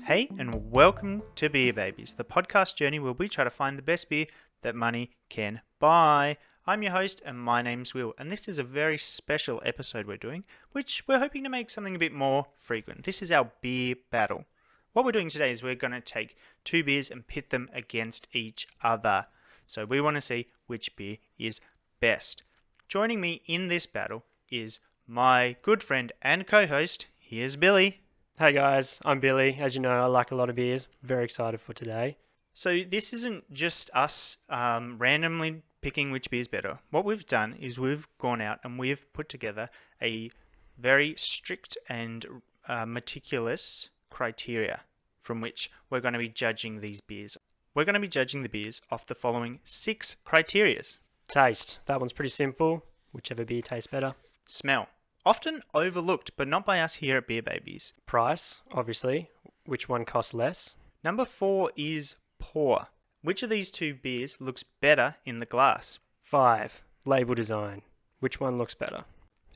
Hey, and welcome to Beer Babies, the podcast journey where we try to find the best beer that money can buy. I'm your host, and my name's Will, and this is a very special episode we're doing, which we're hoping to make something a bit more frequent. This is our beer battle. What we're doing today is we're going to take two beers and pit them against each other. So we want to see which beer is best. Joining me in this battle is my good friend and co-host. Here's Billy. Hey guys, I'm Billy. As you know, I like a lot of beers. Very excited for today. So this isn't just us randomly picking which beer is better. What we've done is we've gone out and we've put together a very strict and meticulous criteria from which we're going to be judging these beers. We're going to be judging the beers off the following 6 criterias. Taste. That one's pretty simple. Whichever beer tastes better. Smell. Often overlooked, but not by us here at Beer Babies. Price, obviously. Which one costs less? Number 4 is pour. Which of these two beers looks better in the glass? 5. Label design. Which one looks better?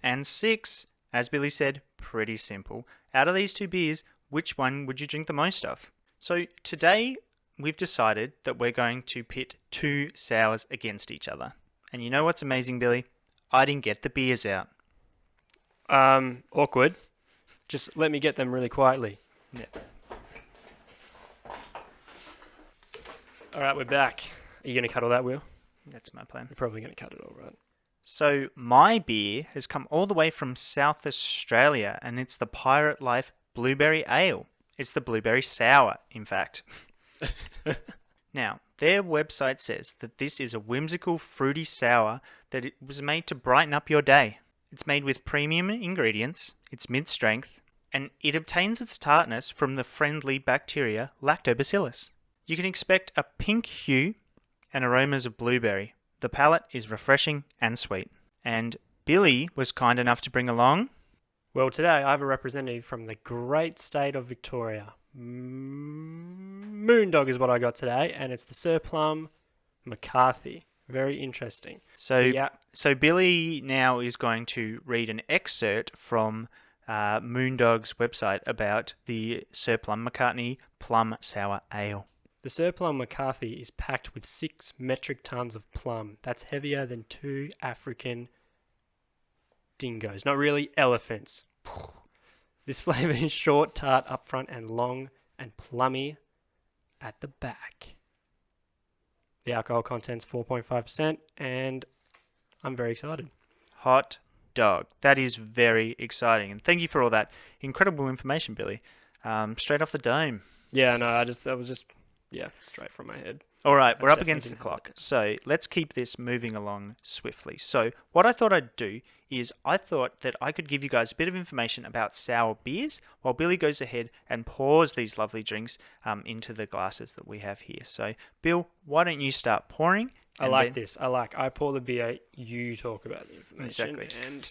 And 6, as Billy said, pretty simple. Out of these two beers, which one would you drink the most of? So today, we've decided that we're going to pit 2 sours against each other. And you know what's amazing, Billy? I didn't get the beers out. Awkward. Just let me get them really quietly. Yeah. Alright, we're back. Are you going to cut all that, Will? That's my plan. You're probably going to cut it all, right? So my beer has come all the way from South Australia, and it's the Pirate Life Blueberry Ale. It's the blueberry sour, in fact. Now, their website says that this is a whimsical, fruity sour that it was made to brighten up your day. It's made with premium ingredients, it's mid-strength, and it obtains its tartness from the friendly bacteria Lactobacillus. You can expect a pink hue and aromas of blueberry. The palate is refreshing and sweet. And Billy was kind enough to bring along... Well, today I have a representative from the great state of Victoria. Moondog is what I got today, and it's the Sir Plum Mccartney. Very interesting. So Billy now is going to read an excerpt from Moondog's website about the Sir Plum Mccartney Plum Sour Ale. The Sir Plum Mccartney is packed with 6 metric tons of plum. That's heavier than 2 African dingoes. Not really, elephants. This flavour is short, tart up front and long and plummy at the back. The alcohol content's 4.5% and I'm very excited. Hot dog. That is very exciting. And thank you for all that incredible information, Billy. Straight off the dome. Yeah, no, that was just straight from my head. All right, we're up against the clock. So let's keep this moving along swiftly. So what I thought I'd do is I thought that I could give you guys a bit of information about sour beers while Billy goes ahead and pours these lovely drinks into the glasses that we have here. So Bill, why don't you start pouring? I pour the beer, you talk about the information. Exactly. And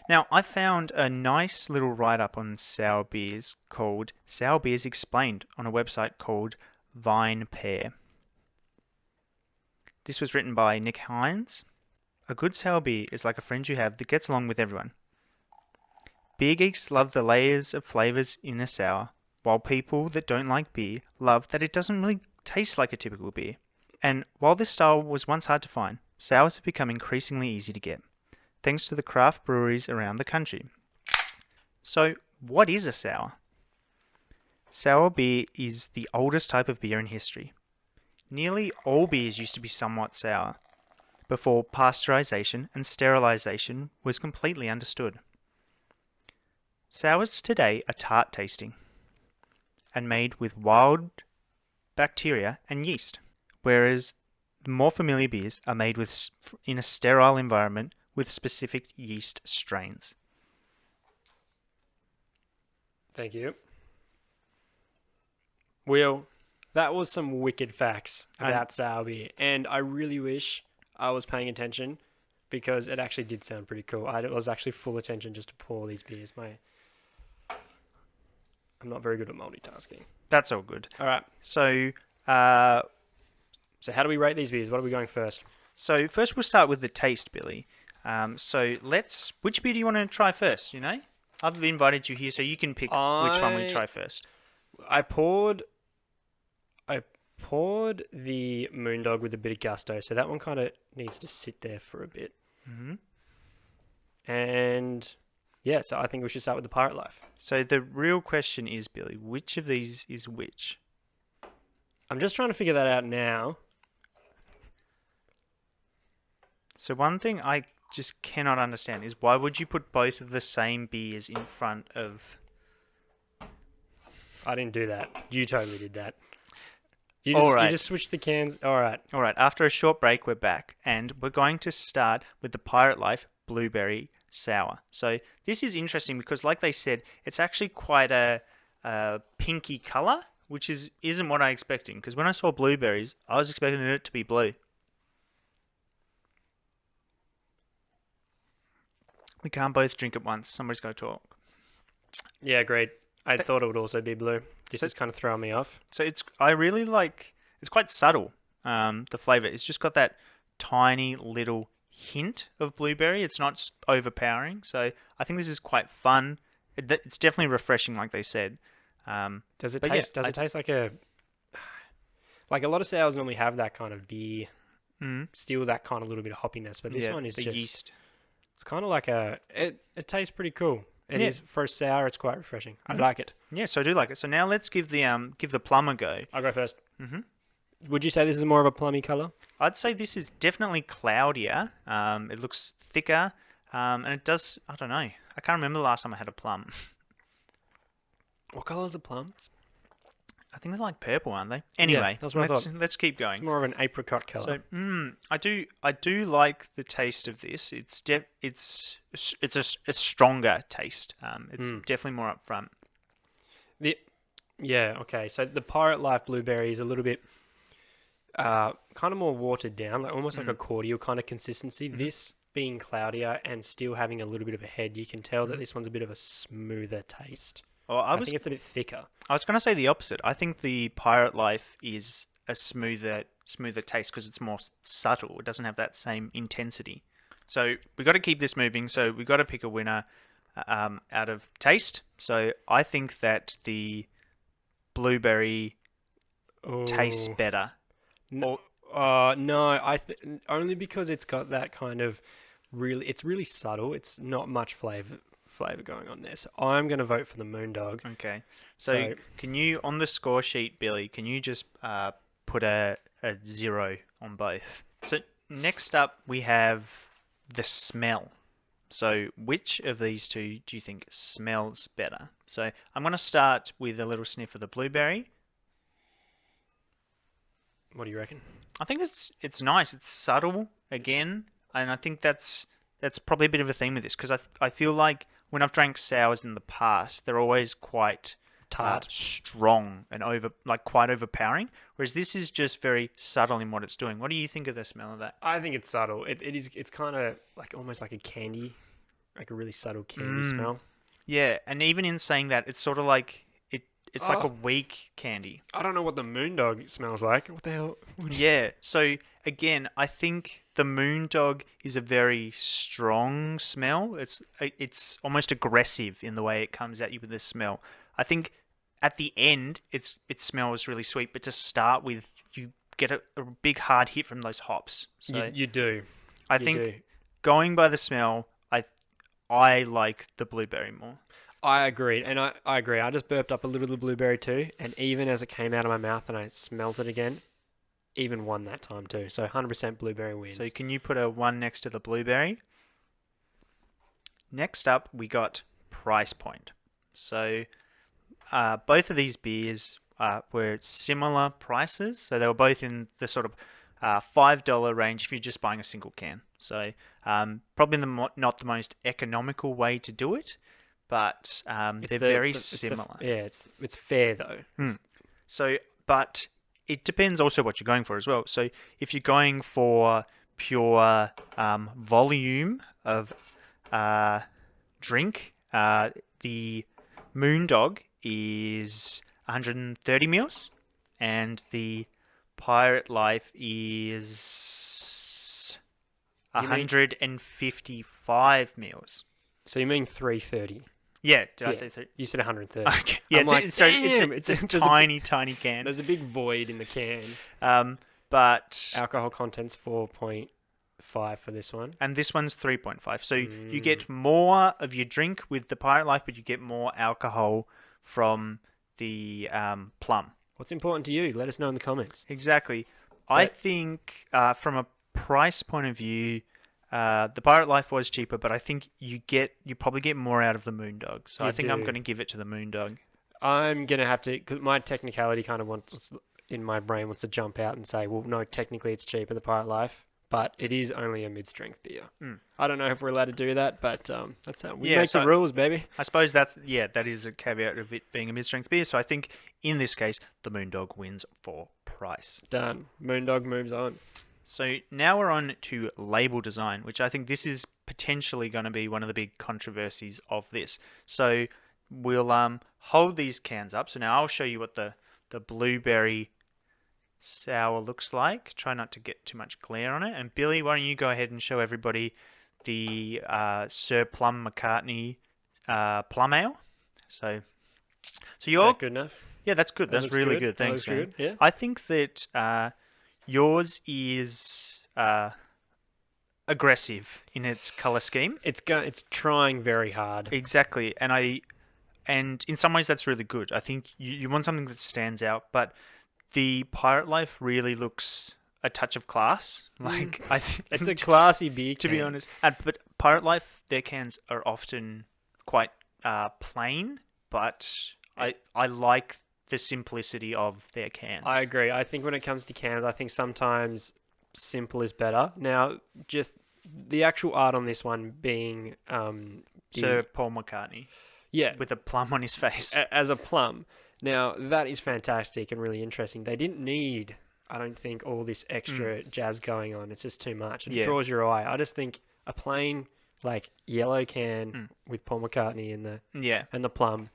now, I found a nice little write-up on sour beers called Sour Beers Explained on a website called Vine Pair. This was written by Nick Hines. A good sour beer is like a friend you have that gets along with everyone. Beer geeks love the layers of flavours in a sour, while people that don't like beer love that it doesn't really taste like a typical beer. And while this style was once hard to find, sours have become increasingly easy to get, thanks to the craft breweries around the country. So, what is a sour? Sour beer is the oldest type of beer in history. Nearly all beers used to be somewhat sour, before pasteurization and sterilization was completely understood. Sours today are tart tasting, and made with wild bacteria and yeast, whereas the more familiar beers are made in a sterile environment with specific yeast strains. thank you. Will, that was some wicked facts about sour beer, and I really wish I was paying attention because it actually did sound pretty cool. I was actually full attention just to pour these beers. I'm not very good at multitasking. That's all good. All right. So how do we rate these beers? What are we going first? So first we'll start with the taste, Billy. Which beer do you want to try first, you know? I've invited you here so you can pick which one we try first. I poured the Moondog with a bit of gusto, so that one kind of needs to sit there for a bit. Mm-hmm. And yeah, so I think we should start with the Pirate Life. So the real question is, Billy, which of these is which? I'm just trying to figure that out now. So one thing I just cannot understand is why would you put both of the same beers in front of... I didn't do that. You totally did that. You just switched the cans. All right. All right, after a short break, we're back, and we're going to start with the Pirate Life Blueberry Sour. So this is interesting because, like they said, it's actually quite a pinky colour, which isn't what I expected. Because when I saw blueberries, I was expecting it to be blue. We can't both drink at once. Somebody's got to talk. Yeah, great. I thought it would also be blue. This is kind of throwing me off. So I really like, it's quite subtle, the flavour. It's just got that tiny little hint of blueberry. It's not overpowering. So I think this is quite fun. It's definitely refreshing, like they said. Does it taste like a lot of sours normally have that kind of beer, still that kind of little bit of hoppiness, but this one is just yeast. It's kind of like it tastes pretty cool. It is for a sour. It's quite refreshing. I like it. Yeah, so I do like it. So now let's give the Plum a go. I'll go first. Mm-hmm. Would you say this is more of a plummy colour? I'd say this is definitely cloudier. It looks thicker, and it does. I don't know. I can't remember the last time I had a plum. What colours are plums? I think they're like purple, aren't they? Anyway, that's what I thought. Let's keep going. It's more of an apricot colour. So, I do like the taste of this. It's a stronger taste. It's definitely more upfront. Okay. So the Pirate Life Blueberry is a little bit kind of more watered down, like almost like a cordial kind of consistency. This being cloudier and still having a little bit of a head, you can tell that this one's a bit of a smoother taste. Well, I think it's a bit thicker. I was going to say the opposite. I think the Pirate Life is a smoother taste because it's more subtle. It doesn't have that same intensity. So we got to keep this moving. So we got to pick a winner out of taste. So I think that the blueberry tastes better. No, only because it's got that kind of it's really subtle. It's not much flavor going on there. So I'm going to vote for the Moondog. Okay. So can you, on the score sheet, Billy, can you just put a 0 on both? So next up, we have the smell. So which of these two do you think smells better? So I'm going to start with a little sniff of the blueberry. What do you reckon? I think it's nice. It's subtle again, and I think that's probably a bit of a theme with this because I feel like when I've drank sours in the past, they're always quite tart, strong, and quite overpowering. Whereas this is just very subtle in what it's doing. What do you think of the smell of that? I think it's subtle. It's kind of like almost like a candy, like a really subtle candy smell. Yeah, and even in saying that, it's sort of like it's like a weak candy. I don't know what the Moondog smells like. What the hell? Yeah. So again, I think the Moondog is a very strong smell. It's almost aggressive in the way it comes at you with the smell. I think at the end, it smells really sweet, but to start with, you get a big hard hit from those hops. So you do. I think going by the smell, I like the blueberry more. I agree, and I agree. I just burped up a little of the blueberry too, and even as it came out of my mouth and I smelt it again, even won that time too. So 100% blueberry wins. So can you put a 1 next to the blueberry? Next up, we got price point. So both of these beers were similar prices. So they were both in the sort of $5 range if you're just buying a single can. So probably not the most economical way to do it. But they're very similar. It's fair though. But it depends also what you're going for as well. So if you're going for pure volume of drink, the Moondog is 130 mils, and the Pirate Life is 155 mils. So you mean 330? Yeah, did I Yeah. say 3? You said 130. Okay. Yeah, I'm like, it's damn, a there's tiny, tiny can. There's a big void in the can. But Alcohol content's 4.5 for this one. and this one's 3.5. So you Mm. get more of your drink with the Pirate Life, but you get more alcohol from the Plum. What's important to you? Let us know in the comments. Exactly. I think from a price point of view, the Pirate Life was cheaper, but I think you probably get more out of the Moondog. So I think I'm going to give it to the Moondog. I'm going to have to, because my technicality kind of wants, in my brain wants to jump out and say, well, no, technically it's cheaper, the Pirate Life, but it is only a mid-strength beer. I don't know if we're allowed to do that, but that's how we make the rules, baby. I suppose that is a caveat of it being a mid-strength beer. So I think in this case, the Moondog wins for price. Done. Moondog moves on. So now we're on to label design, which I think this is potentially going to be one of the big controversies of this. So we'll hold these cans up. So now I'll show you what the blueberry sour looks like. Try not to get too much glare on it. And Billy, why don't you go ahead and show everybody the Sir Plum McCartney Plum Ale. So you're... Is that good enough? Yeah, that's good. That's really good. Thanks, man. Good. Yeah. I think that yours is aggressive in its color scheme. It's trying very hard. Exactly, and in some ways that's really good. I think you want something that stands out, but the Pirate Life really looks a touch of class. Like I think it's a classy beer can. To be honest. But Pirate Life, their cans are often quite plain, but I like the simplicity of their cans. I agree. I think when it comes to cans, I think sometimes simple is better. Now, just the actual art on this one being Sir Paul McCartney. Yeah. With a plum on his face. As a plum. Now, that is fantastic and really interesting. They didn't need, I don't think, all this extra jazz going on. It's just too much. It draws your eye. I just think a plain, like, yellow can with Paul McCartney and the plum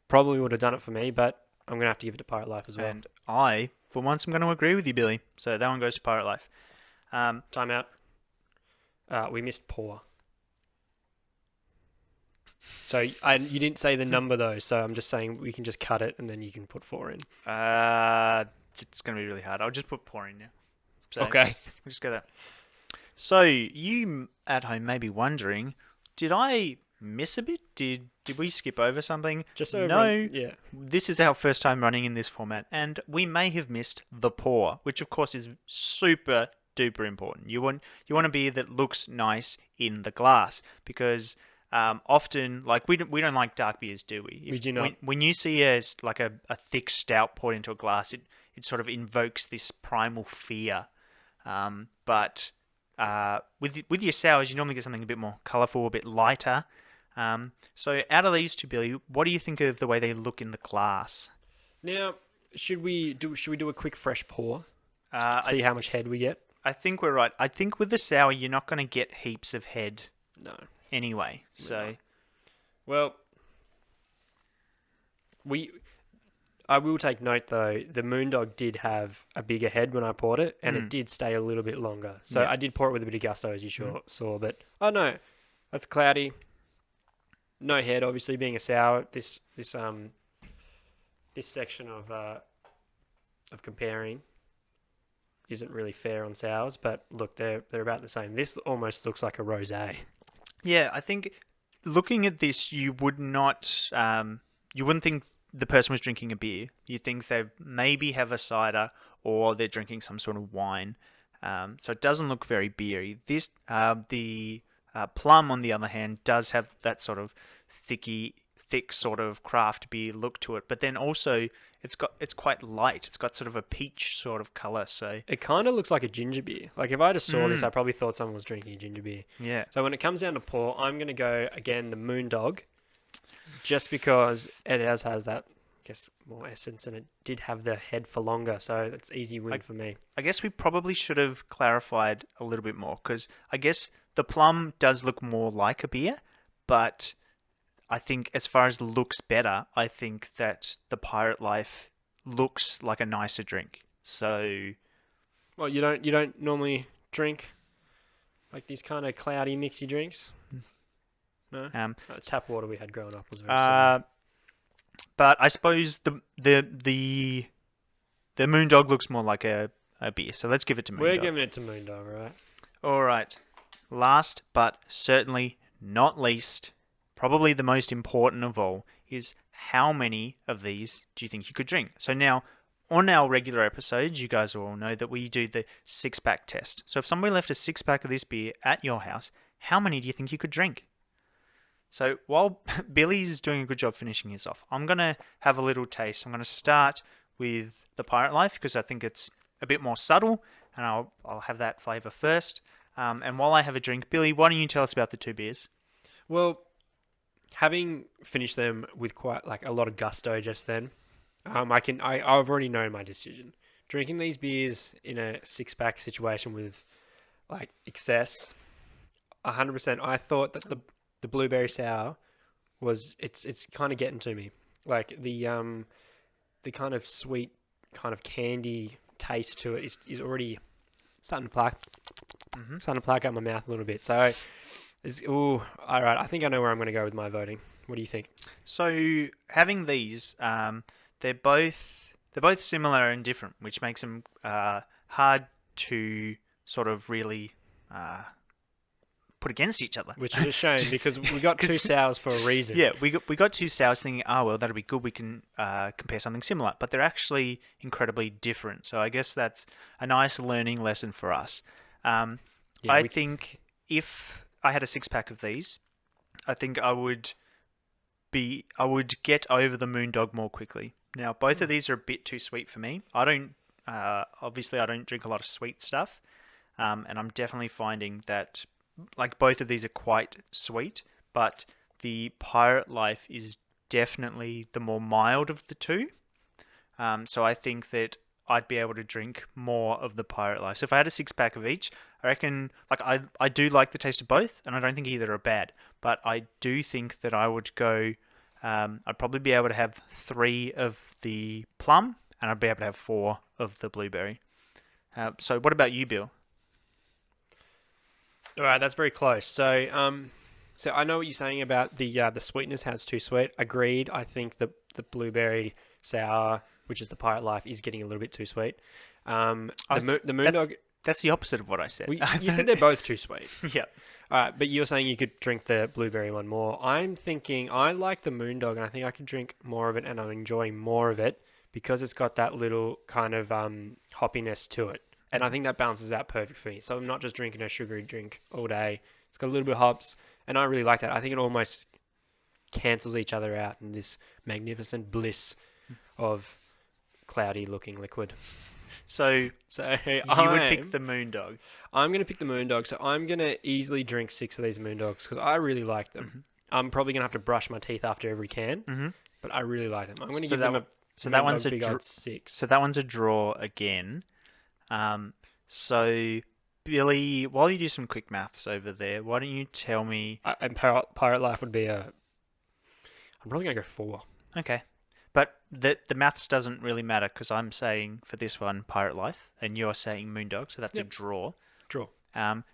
probably would have done it for me, but I'm going to have to give it to Pirate Life as well. And I, for once, I'm going to agree with you, Billy. So that one goes to Pirate Life. Time out. We missed pour. So you didn't say the number though, so I'm just saying we can just cut it and then you can put 4 in. It's going to be really hard. I'll just put pour in now. So okay. We'll just go there. So you at home may be wondering, did I miss a bit? Did we skip over something? Yeah. This is our first time running in this format, and we may have missed the pour, which of course is super duper important. You want a beer that looks nice in the glass, because often, like, we don't like dark beers, do we? We do not. When you see a thick stout poured into a glass, it sort of invokes this primal fear. But with your sours, you normally get something a bit more colourful, a bit lighter. So out of these two, Billy, what do you think of the way they look in the glass? Now, should we do a quick fresh pour? See how much head we get? I think we're right. I think with the sour, you're not going to get heaps of head. No. Anyway, so... Well, I will take note, though, the Moondog did have a bigger head when I poured it, and it did stay a little bit longer. So I did pour it with a bit of gusto, as you saw, but... Oh, no. That's cloudy. No head, obviously, being a sour. This section of comparing isn't really fair on sours, but look, they're about the same. This almost looks like a rosé. Yeah, I think looking at this, you wouldn't think the person was drinking a beer. You think they maybe have a cider or they're drinking some sort of wine. So it doesn't look very beery. This the Plum, on the other hand, does have that sort of thick sort of craft beer look to it, but then also it's quite light. It's got sort of a peach sort of color. So it kind of looks like a ginger beer. Like if I just saw this, I probably thought someone was drinking a ginger beer. Yeah. So when it comes down to pour, I'm going to go again the Moondog, just because it has that, I guess, more essence, and it did have the head for longer. So that's easy win for me. I guess we probably should have clarified a little bit more, because I guess the Plum does look more like a beer, but I think as far as looks better, I think that the Pirate Life looks like a nicer drink. So, well, you don't normally drink like these kind of cloudy mixy drinks? No. Um, Tap water we had growing up was very similar. but I suppose the Moondog looks more like a beer, so let's give it to Moondog. We're giving it to Moondog, right? All right. Last but certainly not least, probably the most important of all, is how many of these do you think you could drink? So now, on our regular episodes, you guys all know that we do the 6-pack test. So if somebody left a 6-pack of this beer at your house, how many do you think you could drink? So while Billy's doing a good job finishing his off, I'm going to have a little taste. I'm going to start with the Pirate Life because I think it's a bit more subtle, and I'll have that flavour first. And while I have a drink, Billy, why don't you tell us about the 2 beers? Well, having finished them with quite like a lot of gusto just then, I've already known my decision. Drinking these beers in a 6-pack situation with like excess, 100%. I thought that the blueberry sour was it's kind of getting to me. Like the kind of sweet kind of candy taste to it is already starting to plaque out my mouth a little bit. So all right. I think I know where I'm going to go with my voting. What do you think? So having these, they're both similar and different, which makes them hard to sort of really put against each other. Which is a shame because we got 2 sours for a reason. Yeah, we got 2 sours thinking, well, that'll be good. We can compare something similar, but they're actually incredibly different. So I guess that's a nice learning lesson for us. I think if I had a 6-pack of these, I think I would get over the Moondog more quickly. Now, both of these are a bit too sweet for me. I don't drink a lot of sweet stuff, and I'm definitely finding that like both of these are quite sweet, but the Pirate Life is definitely the more mild of the 2. So I think that I'd be able to drink more of the Pirate Life. So if I had a 6-pack of each, I reckon like I do like the taste of both, and I don't think either are bad. But I do think that I would go. I'd probably be able to have 3 of the Plum, and I'd be able to have 4 of the blueberry. So what about you, Bill? All right, that's very close. So, so I know what you're saying about the sweetness, how it's too sweet. Agreed. I think the blueberry sour, which is the Pirate Life, is getting a little bit too sweet. The Moondog. That's the opposite of what I said. Well, you said they're both too sweet. Yeah. All right, but you're saying you could drink the blueberry one more. I'm thinking I like the Moondog, and I think I could drink more of it, and I'm enjoying more of it because it's got that little kind of hoppiness to it. And I think that balances out perfect for me. So I'm not just drinking a sugary drink all day. It's got a little bit of hops, and I really like that. I think it almost cancels each other out in this magnificent bliss of cloudy-looking liquid. So you would pick the Moondog. I'm going to pick the Moondog. So I'm going to easily drink 6 of these Moondogs because I really like them. Mm-hmm. I'm probably going to have to brush my teeth after every can, but I really like them. I'm going to give them a that one's a big old 6. So that one's a draw again. So Billy, while you do some quick maths over there, why don't you tell me? And Pirate Life would be I'm probably going to go 4. Okay. But the maths doesn't really matter because I'm saying for this one Pirate Life and you're saying Moondog, so that's a draw. Draw.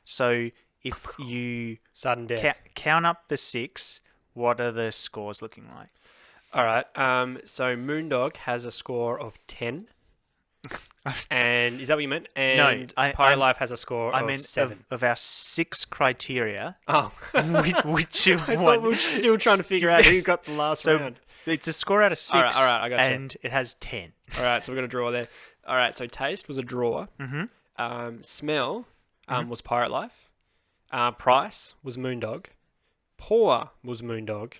So if you sudden death count up the 6, what are the scores looking like? All right. So Moondog has a score of 10. And is that what you meant? And no, Pirate Life has a score of 7. Of our 6 criteria. Oh. which one? We're still trying to figure out who got the last round. It's a score out of 6. All right, I got you. And it has 10. All right, so we've got a draw there. All right, so taste was a draw. Mm-hmm. Smell was Pirate Life. Price was Moondog. Pour was Moondog.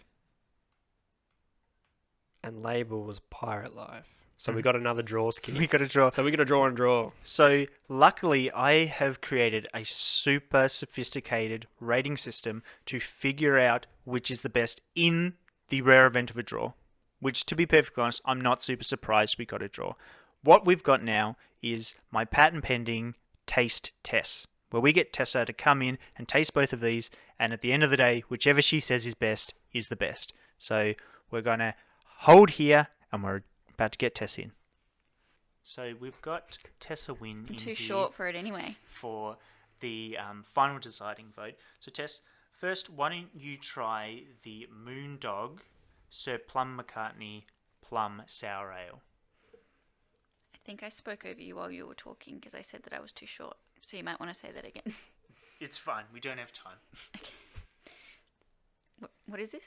And label was Pirate Life. So we got another draw scheme. We got a draw. So we got a draw and draw. So luckily, I have created a super sophisticated rating system to figure out which is the best in the rare event of a draw. Which, to be perfectly honest, I'm not super surprised we got a draw. What we've got now is my patent pending taste Tess, where we get Tessa to come in and taste both of these, and at the end of the day, whichever she says is best is the best. So we're going to hold here, and we're about to get Tess in. So we've got Tessa Wynn in too short for it anyway. For the final deciding vote. So Tess, First, why don't you try the Moondog Sir Plum McCartney Plum Sour Ale? I think I spoke over you while you were talking because I said that I was too short. So you might want to say that again. It's fine. We don't have time. Okay. What is this?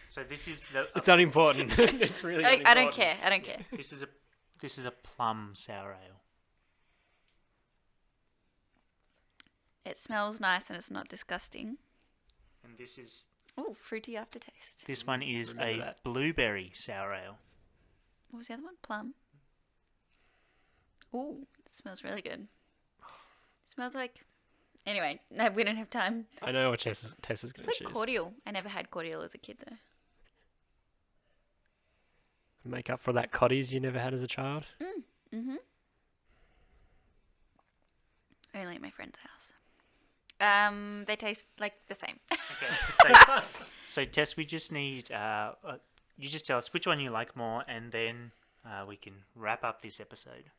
So this is the. It's unimportant. It's really unimportant. I don't care. I don't care. This is a plum sour ale. It smells nice and it's not disgusting. And this is. Oh, fruity aftertaste. This one is Remember a that. blueberry sour ale. What was the other one? Plum. Ooh, it smells really good. It smells like. Anyway, no, we don't have time. I know what Tess is going It's to like choose. cordial. I never had cordial as a kid though. Make up for that cotties you never had as a child. Mm-hmm. Only at my friend's house. They taste like the same. Okay. So Tess, we just need you just tell us which one you like more, and then we can wrap up this episode.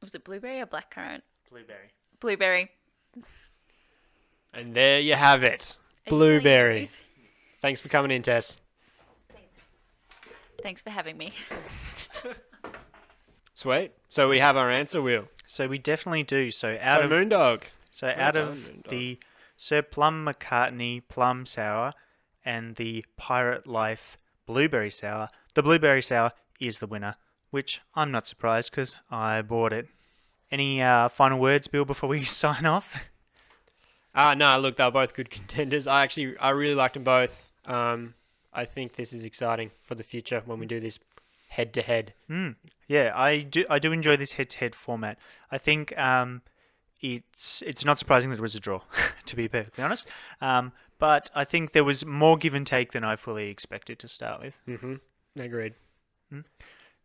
Was it blueberry or blackcurrant? Blueberry. Blueberry. And there you have it. Are you telling the Blueberry. truth? Thanks for coming in, Tess. Thanks for having me. Sweet. So we have our answer, Will. So we definitely do. So So Moondog. out done, of Moondog. the Sir Plum McCartney Plum Sour and the Pirate Life Blueberry Sour, the Blueberry Sour is the winner, which I'm not surprised because I bought it. Any final words, Bill, before we sign off? No, look, they're both good contenders. I really liked them both. I think this is exciting for the future when we do this head-to-head. Yeah, I do enjoy this head-to-head format. I think it's not surprising that it was a draw, to be perfectly honest. But I think there was more give and take than I fully expected to start with. Mm-hmm. Agreed.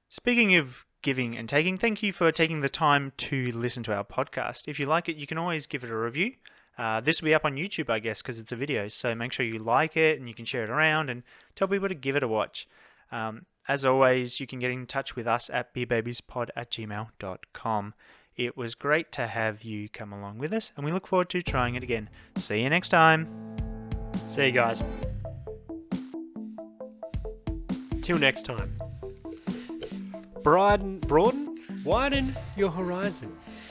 Speaking of giving and taking, thank you for taking the time to listen to our podcast. If you like it, you can always give it a review. This will be up on YouTube, I guess, because it's a video. So make sure you like it and you can share it around and tell people to give it a watch. As always, you can get in touch with us at beerbabiespod@gmail.com. It was great to have you come along with us, and we look forward to trying it again. See you next time. See you guys. Till next time. Widen your horizons.